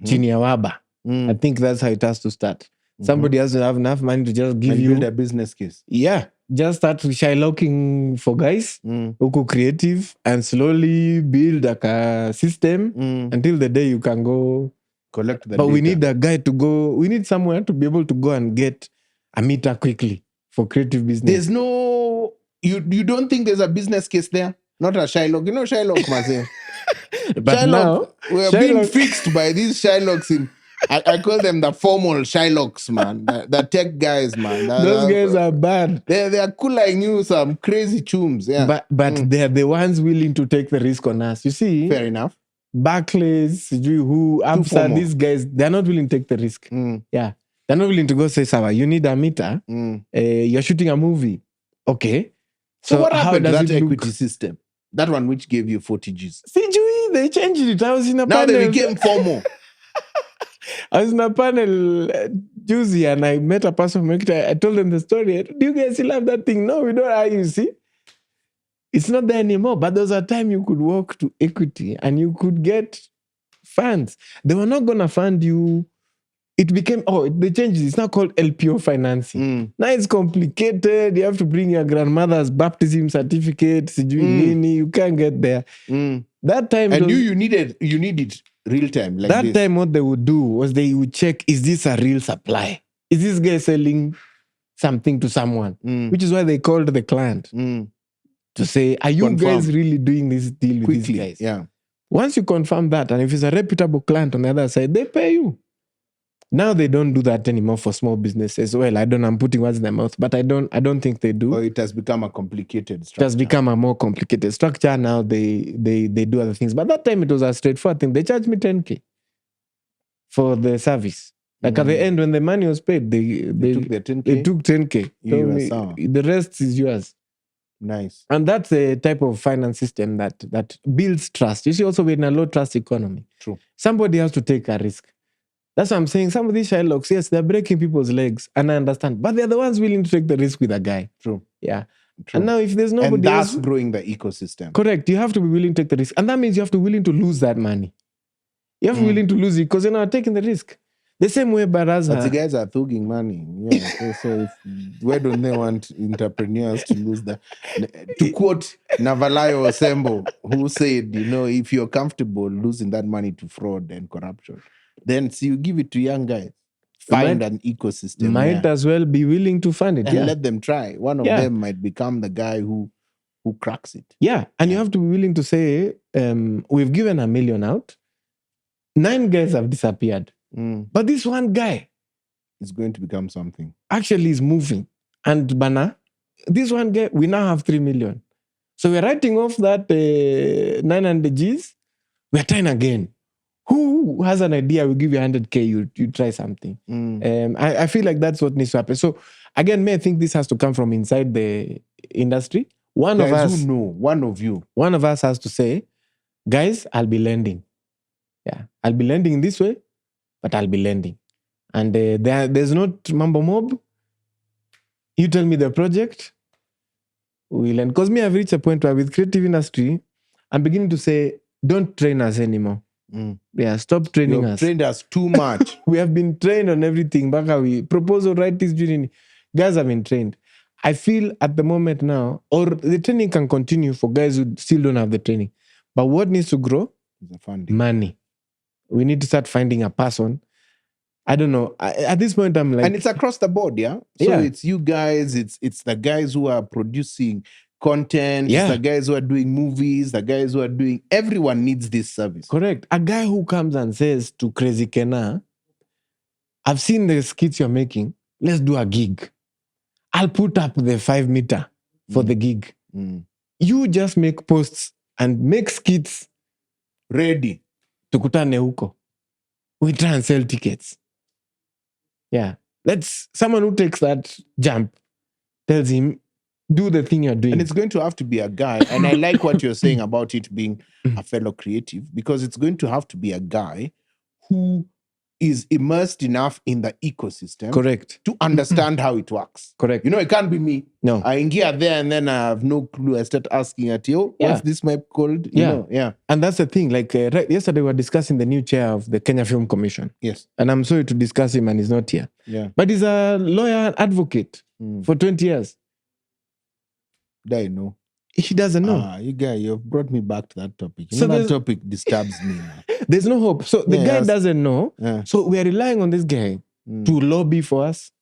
chini ya waba. I think that's how it has to start. Somebody has to have enough money to just give you build a business case. Yeah, just start Shylocking for guys who go creative and slowly build like a system until the day you can go collect the But data. we need a guy to go. We need somewhere to be able to go and get a meter quickly for creative business. There's no. You don't think there's a business case there? Not a Shylock. You know Shylock, Maze. But Shylock, now we're being fixed by these Shylocks in. I call them the formal Shylocks, man. The tech guys, man. Those guys are bad. They are cooling you some crazy chums. Yeah. But they're the ones willing to take the risk on us. You see? Fair enough. Barclays, who Absa, these guys, they're not willing to take the risk. Yeah. They're not willing to go say, Sava, you need a meter. You're shooting a movie. Okay. So what happened to that equity system? That one which gave you 40 Gs. Sijui, they changed it. I was in a panel. Now they became formal. I was in a panel Tuesday and I met a person from equity. I told them the story. Do you guys still have that thing? No, we don't. You see? It's not there anymore. But there was a time you could walk to equity and you could get funds. They were not going to fund you. It became, they changed it. It's now called LPO financing. Now it's complicated. You have to bring your grandmother's baptism certificate. You can't get there. That time. And you need it real time. Like that time what they would do was they would check, is this a real supply? Is this guy selling something to someone? Which is why they called the client to say, are you guys really doing this deal with these guys? Yeah. Once you confirm that, and if it's a reputable client on the other side, they pay you. Now they don't do that anymore for small businesses. Well, I don't know, I'm putting words in their mouth, but I don't think they do. Or it has become a complicated structure. It has become a more complicated structure. Now they do other things. But that time it was a straightforward thing. They charged me 10K for the service. Like at the end, when the money was paid, they took their 10K. They took 10K. The rest is yours. Nice. And that's a type of finance system that builds trust. You see, also we're in a low trust economy. True. Somebody has to take a risk. That's what I'm saying. Some of these Shylocks, yes, they're breaking people's legs, and I understand. But they're the ones willing to take the risk with a guy. True. Yeah. True. And now if there's nobody and that's else, growing the ecosystem. Correct. You have to be willing to take the risk. And that means you have to be willing to lose that money. You have to be willing to lose it because you're not taking the risk. The same way Baraza. But the guys are thugging money. Yeah. so why don't they want entrepreneurs to lose that? To quote Navalayo Osembo, who said, if you're comfortable losing that money to fraud and corruption, then you give it to young guys. Find an ecosystem. Might as well be willing to fund it. And let them try. One of them might become the guy who cracks it. Yeah. And you have to be willing to say, we've given $1 million out. 9 guys have disappeared. But this one guy is going to become something. Actually is moving. And Bana, this one guy, we now have 3 million. So we're writing off that 900 Gs. We're trying again. Who has an idea? We'll give you 100K, you try something. I feel like that's what needs to happen. So again, I think this has to come from inside the industry. One of us has to say, guys, I'll be lending. Yeah, I'll be lending in this way, but I'll be lending. And there's not mambo mob. You tell me the project, we lend. Because I've reached a point where with creative industry, I'm beginning to say, don't train us anymore. Yeah, stop training us. Trained us too much. We have been trained on everything. Proposal, write this, guys have been trained. I feel at the moment now, or the training can continue for guys who still don't have the training. But what needs to grow? The funding. Money. We need to start finding a person. I don't know. At this point, I'm like... And it's across the board, yeah? So it's you guys, it's the guys who are producing content, it's the guys who are doing movies, the guys who are doing... Everyone needs this service. Correct. A guy who comes and says to Crazy Kena, I've seen the skits you're making, let's do a gig. I'll put up the 5 meter for the gig. You just make posts and make skits. Ready. Tukutane huko. We try and sell tickets. Yeah. Someone who takes that jump tells him, do the thing you're doing. And it's going to have to be a guy. And I like what you're saying about it being a fellow creative, because it's going to have to be a guy who is immersed enough in the ecosystem Correct. to understand how it works. Correct. You know, it can't be me. No. I get there and then I have no clue. I start asking at you, what's this map called? You know, yeah. And that's the thing. Like yesterday, we were discussing the new chair of the Kenya Film Commission. Yes. And I'm sorry to discuss him, and he's not here. Yeah. But he's a lawyer advocate for 20 years. I know. He doesn't know. You guy, you've brought me back to that topic. You know, that topic disturbs me. There's no hope. So the guy doesn't know. Yeah. So we are relying on this guy to lobby for us.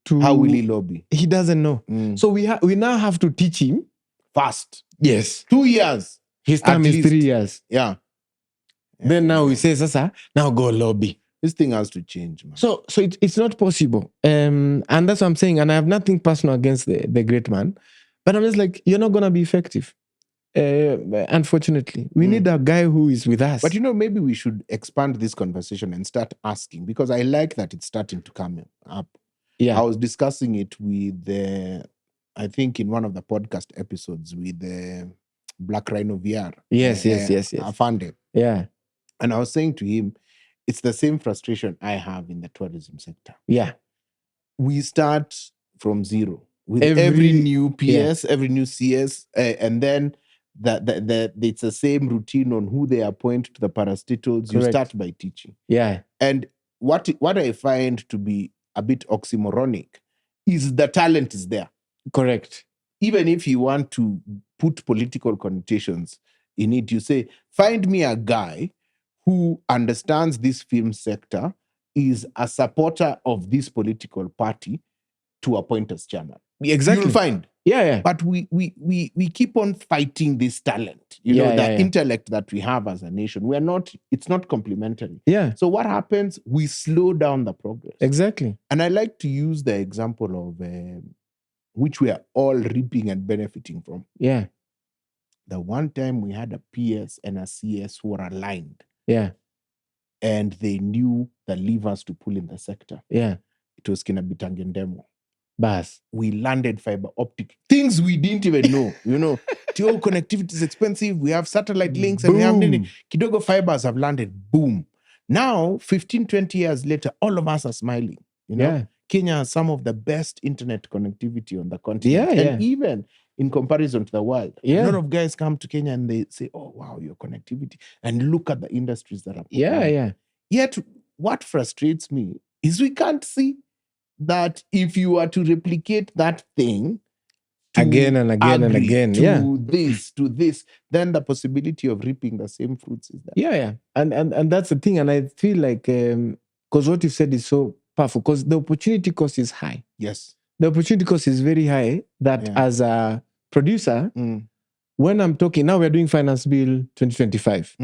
How will he lobby? He doesn't know. So we now have to teach him. Fast. Yes. 2 years. His term is 3 years. Yeah. Then now we say, Sasa, now go lobby. This thing has to change, man. So it's not possible. And that's what I'm saying. And I have nothing personal against the great man. But I'm just like, you're not going to be effective. Unfortunately. We need a guy who is with us. But you know, maybe we should expand this conversation and start asking, because I like that it's starting to come up. Yeah. I was discussing it with I think in one of the podcast episodes with Black Rhino VR. Yes. Afande. Yeah. And I was saying to him, it's the same frustration I have in the tourism sector. Yeah. We start from zero with every new PS, every new CS, and then it's the same routine on who they appoint to the parastatals. Correct. You start by teaching. Yeah. And what I find to be a bit oxymoronic is the talent is there. Correct. Even if you want to put political connotations in it, you say, find me a guy who understands this film sector, is a supporter of this political party to appoint as chairman. Exactly. You'll find. Yeah. But we keep on fighting this talent. You know, the intellect that we have as a nation. It's not complementary. Yeah. So what happens? We slow down the progress. Exactly. And I like to use the example of which we are all reaping and benefiting from. Yeah. The one time we had a PS and a CS who were aligned. Yeah. And they knew the levers to pull in the sector. Yeah. It was Kinabitangendemo. Bas. We landed fiber optic. Things we didn't even know. You know, TO connectivity is expensive. We have satellite links. Boom. And we have Kidogo fibers have landed. Boom. Now, 15, 20 years later, all of us are smiling. You know, Yeah. Kenya has some of the best internet connectivity on the continent. And even in comparison to the world. A lot of guys come to Kenya and they say, oh, wow, your connectivity. And look at the industries that are performing. Yeah. Yet, what frustrates me is we can't see that if you are to replicate that thing again and again and again, to this, then the possibility of reaping the same fruits is there. Yeah. And that's the thing. And I feel like, because what you said is so powerful, because the opportunity cost is high. Yes. The opportunity cost is very high that as a producer, when I'm talking, now we're doing Finance Bill 2025,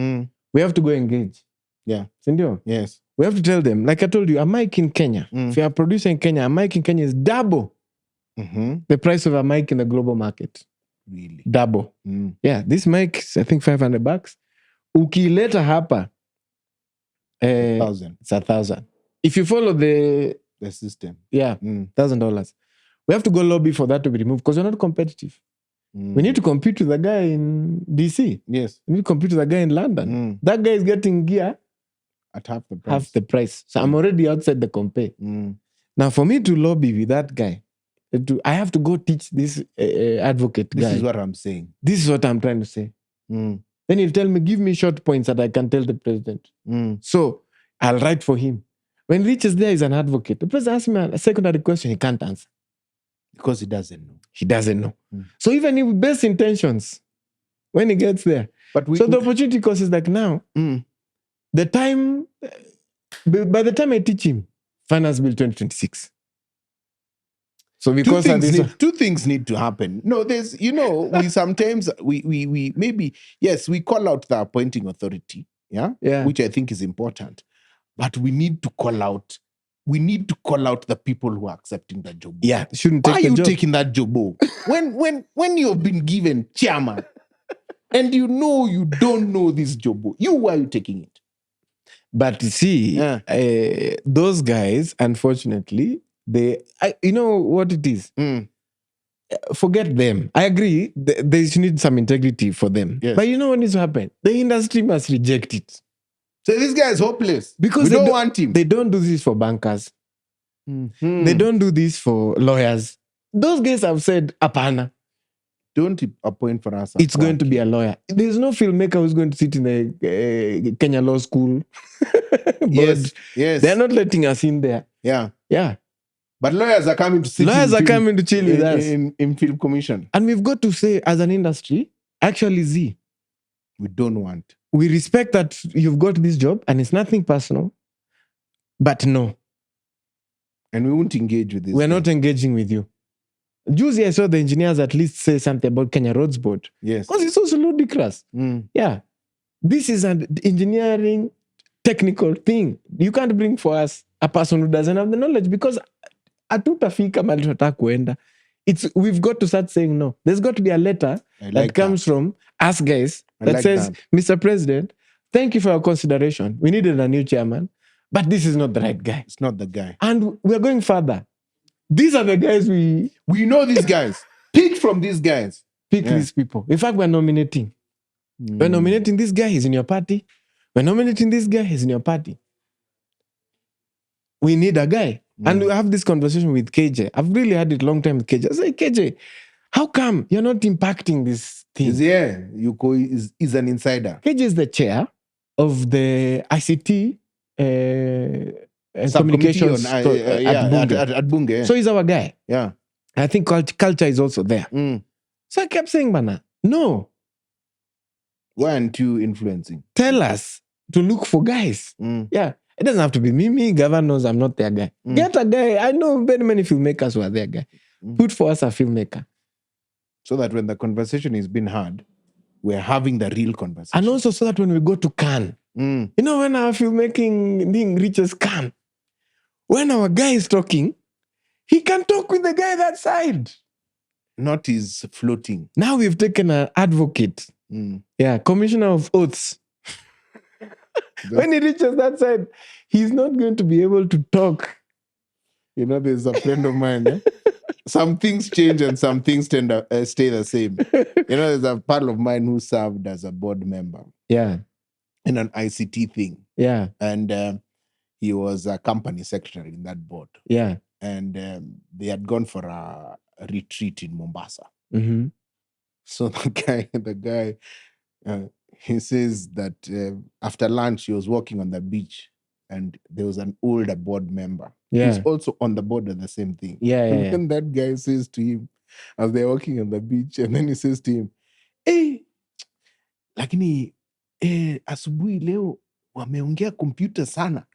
we have to go engage. Yeah. Sindio? Yes. We have to tell them, like I told you, a mic in Kenya, if you're a producer in Kenya, a mic in Kenya is double the price of a mic in the global market. Really? Double. Yeah, this mic is, I think, $500. Ukileta hapa, 1,000. It's 1,000. If you follow the system. Yeah, $1,000. We have to go lobby for that to be removed because we're not competitive. We need to compete with the guy in DC. Yes. We need to compete with the guy in London. That guy is getting gear at half the price. So I'm already outside the compare. Now, for me to lobby with that guy, I have to go teach this advocate guy. This is what I'm saying. This is what I'm trying to say. Then he'll tell me, give me short points that I can tell the president. So I'll write for him. When he reaches there, he's an advocate. The president asks me a secondary question, he can't answer. Because he doesn't know. He doesn't know. So even with best intentions, when he gets there. The opportunity cost is like now, the time, by the time I teach him, Finance Bill 2026. So because two things need to happen. No, there's, we sometimes, we maybe, yes, we call out the appointing authority, which I think is important. But we need to call out the people who are accepting that job. Yeah, shouldn't take the job. Why are you taking that job? when you've been given chairman and you don't know this job, why are you taking it? But you see, those guys, unfortunately, you know what it is? Forget them. I agree, they need some integrity for them. Yes. But you know what needs to happen? The industry must reject it. So this guy is hopeless. Because we don't want him. They don't do this for bankers. Mm-hmm. They don't do this for lawyers. Those guys have said, apana. Don't appoint for us. It's going to be a lawyer. There's no filmmaker who's going to sit in the Kenya Law School. Yes. They're not letting us in there. Yeah. But lawyers are coming to sit coming to chill with us. In film commission. And we've got to say, as an industry, actually, we don't want. We respect that you've got this job and it's nothing personal, but no. And we won't engage with this. We're not engaging with you. Usually I saw the engineers at least say something about Kenya Roads Board. Yes. Because it's also ludicrous. Yeah. This is an engineering technical thing. You can't bring for us a person who doesn't have the knowledge because atutafika mahali tunataka kuenda. We've got to start saying no. There's got to be a letter that comes from us guys that says, Mr. President, thank you for your consideration. We needed a new chairman, but this is not the right guy. It's not the guy. And we're going further. These are the guys we know these guys. Pick from these guys. Pick these people. In fact, we're nominating. We're nominating this guy, he's in your party. We're nominating this guy, he's in your party. We need a guy. And we have this conversation with KJ. I've really had it long time with KJ. I say, KJ, how come you're not impacting this thing? Yeah, Yuko is an insider. KJ is the chair of the ICT communications at Bunge. So he's our guy. Yeah. I think culture is also there. So I kept saying, Bana, no. Why aren't you influencing? Tell us to look for guys. Yeah. It doesn't have to be me. Gavin knows I'm not their guy. Get a guy. I know very many filmmakers who are their guy. Put for us a filmmaker. So that when the conversation is being had, we're having the real conversation. And also so that when we go to Cannes, you know, when our filmmaking thing reaches Cannes, when our guy is talking, he can talk with the guy that side. Not his floating. Now we've taken an advocate. Yeah, commissioner of oaths. When he reaches that side, he's not going to be able to talk. You know, there's a friend of mine. Some things change and some things stay the same. You know, there's a pal of mine who served as a board member. Yeah. In an ICT thing. Yeah. And he was a company secretary in that board. Yeah. And they had gone for a retreat in Mombasa. So the guy, he says that after lunch, he was walking on the beach and there was an older board member. Yeah. Who's also on the board of the same thing. And then that guy says to him, as they're walking on the beach, and then he says to him, hey, lakini asubuhi leo wameongea computer sana.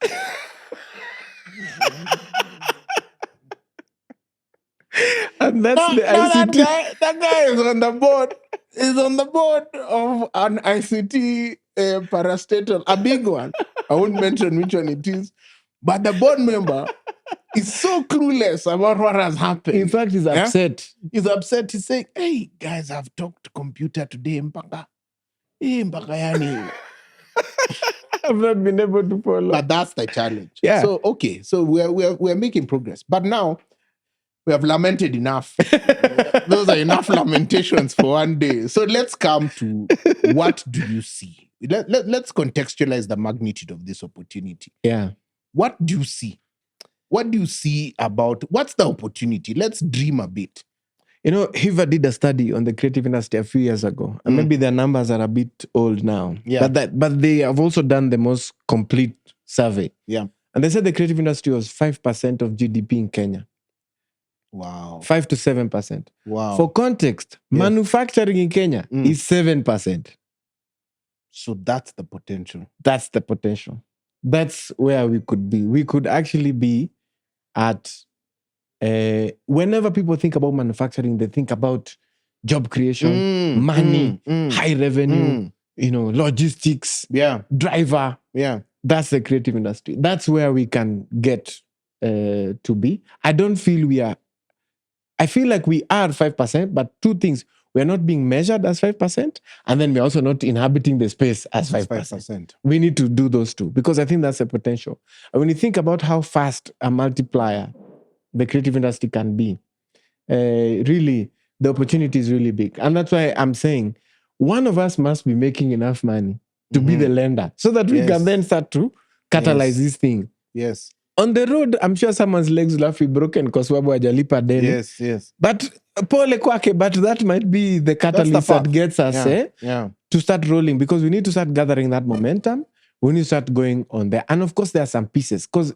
And that's the ICT. That guy is on the board. He's on the board of an ICT parastatal, a big one. I won't mention which one it is. But the board member is so clueless about what has happened. In fact, he's upset. He's upset. He's saying, hey, guys, I've talked to computer today. Mpaka yani. I've not been able to follow. But that's the challenge. Yeah. So, okay. So we're making progress. But now, we have lamented enough. Those are enough lamentations for one day. So let's come to what do you see? Let's contextualize the magnitude of this opportunity. Yeah. What do you see? What do you see about, what's the opportunity? Let's dream a bit. You know, Hiva did a study on the creative industry a few years ago. And maybe their numbers are a bit old now. Yeah. But they have also done the most complete survey. Yeah. And they said the creative industry was 5% of GDP in Kenya. Wow. 5 to 7%. Wow. For context, manufacturing in Kenya is 7%. So that's the potential. That's the potential. That's where we could be. We could actually be at, whenever people think about manufacturing, they think about job creation, money, high revenue, you know, logistics, driver. Yeah. That's the creative industry. That's where we can get to be. I don't feel we are. I feel like we are 5%, but two things. We are not being measured as 5%, and then we're also not inhabiting the space as 5%. We need to do those two, because I think that's a potential. And when you think about how fast a multiplier the creative industry can be, really, the opportunity is really big. And that's why I'm saying one of us must be making enough money to be the lender so that we can then start to catalyze this thing. Yes. On the road, I'm sure someone's legs will have to be broken because sababu hajalipa deni. Yes. But pole kwake, but that might be the catalyst that gets us to start rolling, because we need to start gathering that momentum. We need to start going on there. And of course, there are some pieces. Because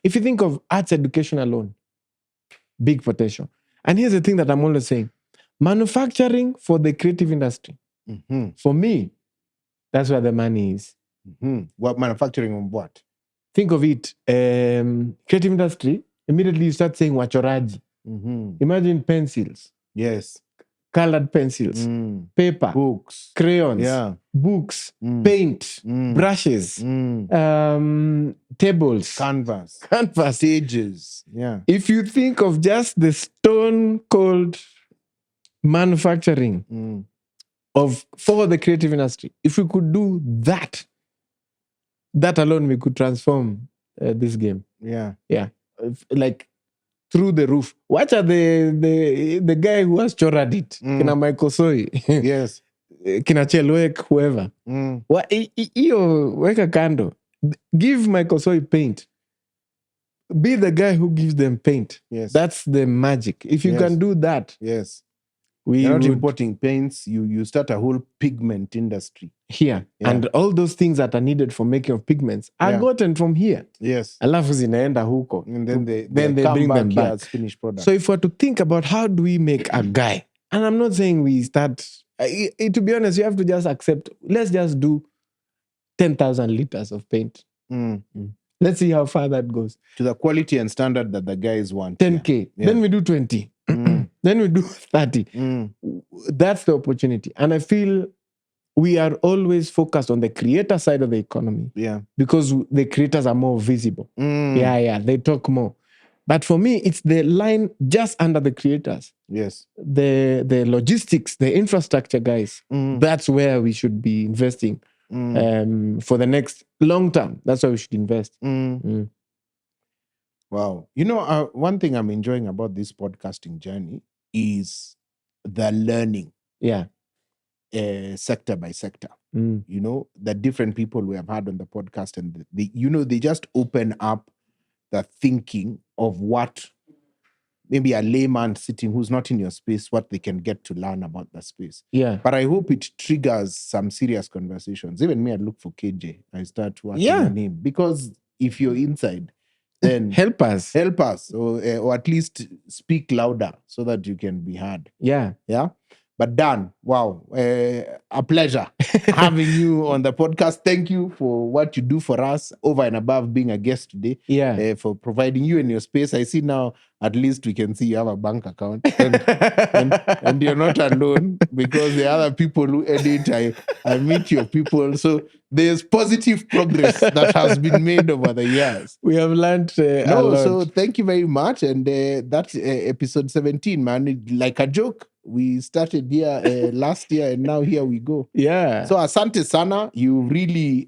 if you think of arts education alone, big potential. And here's the thing that I'm always saying. Manufacturing for the creative industry. For me, that's where the money is. What manufacturing on what? Think of it. Creative industry, immediately you start saying wachoraji. Imagine pencils. Yes. Colored pencils. Paper. Books. Crayons. Books. Paint. Brushes. Tables. Canvas. Stages. Yeah. If you think of just the stone cold manufacturing for the creative industry, if we could do that alone, we could transform this game. Yeah. Like through the roof. Watch out the guy who has chorad it. Kina Michael Soy. Yes. Kina Chelwek, whoever. Iyo weka kando. Give Michael Soy paint. Be the guy who gives them paint. Yes. That's the magic. If you can do that. Yes. You're not importing paints. You start a whole pigment industry here, and all those things that are needed for making of pigments are gotten from here. Yes, alafu zinaenda huko, and then they bring them back as finished product. So if we're to think about how do we make a guy, and I'm not saying we start. To be honest, you have to just accept. Let's just do 10,000 liters of paint. Let's see how far that goes to the quality and standard that the guys want. 10K. Then we do 20. Then we do 30. That's the opportunity. And I feel we are always focused on the creator side of the economy. Yeah. Because the creators are more visible. They talk more. But for me, it's the line just under the creators. Yes. The logistics, the infrastructure guys. That's where we should be investing for the next long term. That's where we should invest. Wow. You know, one thing I'm enjoying about this podcasting journey is the learning. Yeah. Sector by sector. You know, the different people we have had on the podcast, and they just open up the thinking of what maybe a layman sitting who's not in your space, what they can get to learn about the space. Yeah. But I hope it triggers some serious conversations. Even me, I look for KJ. I start working on him. Because if you're inside, then help us, or at least speak louder so that you can be heard. Yeah. But Dan, wow, a pleasure having you on the podcast. Thank you for what you do for us over and above being a guest today. Yeah. For providing you and your space. I see now, at least we can see you have a bank account and you're not alone, because the other people who edit, I meet your people. So there's positive progress that has been made over the years. We have learned a lot. So thank you very much. And that's episode 17, man. Like a joke. We started here last year, and now here we go. Yeah. So asante sana. You really,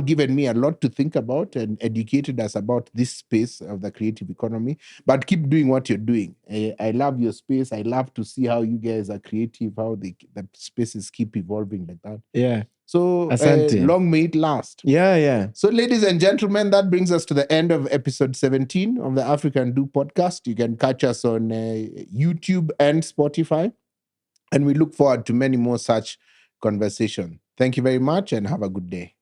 given me a lot to think about and educated us about this space of the creative economy. But keep doing what you're doing. I love your space. I love to see how you guys are creative, how the spaces keep evolving like that. Yeah. So long may it last. Yeah. So ladies and gentlemen, that brings us to the end of episode 17 of the AfriCAN Do podcast. You can catch us on YouTube and Spotify. And we look forward to many more such conversations. Thank you very much and have a good day.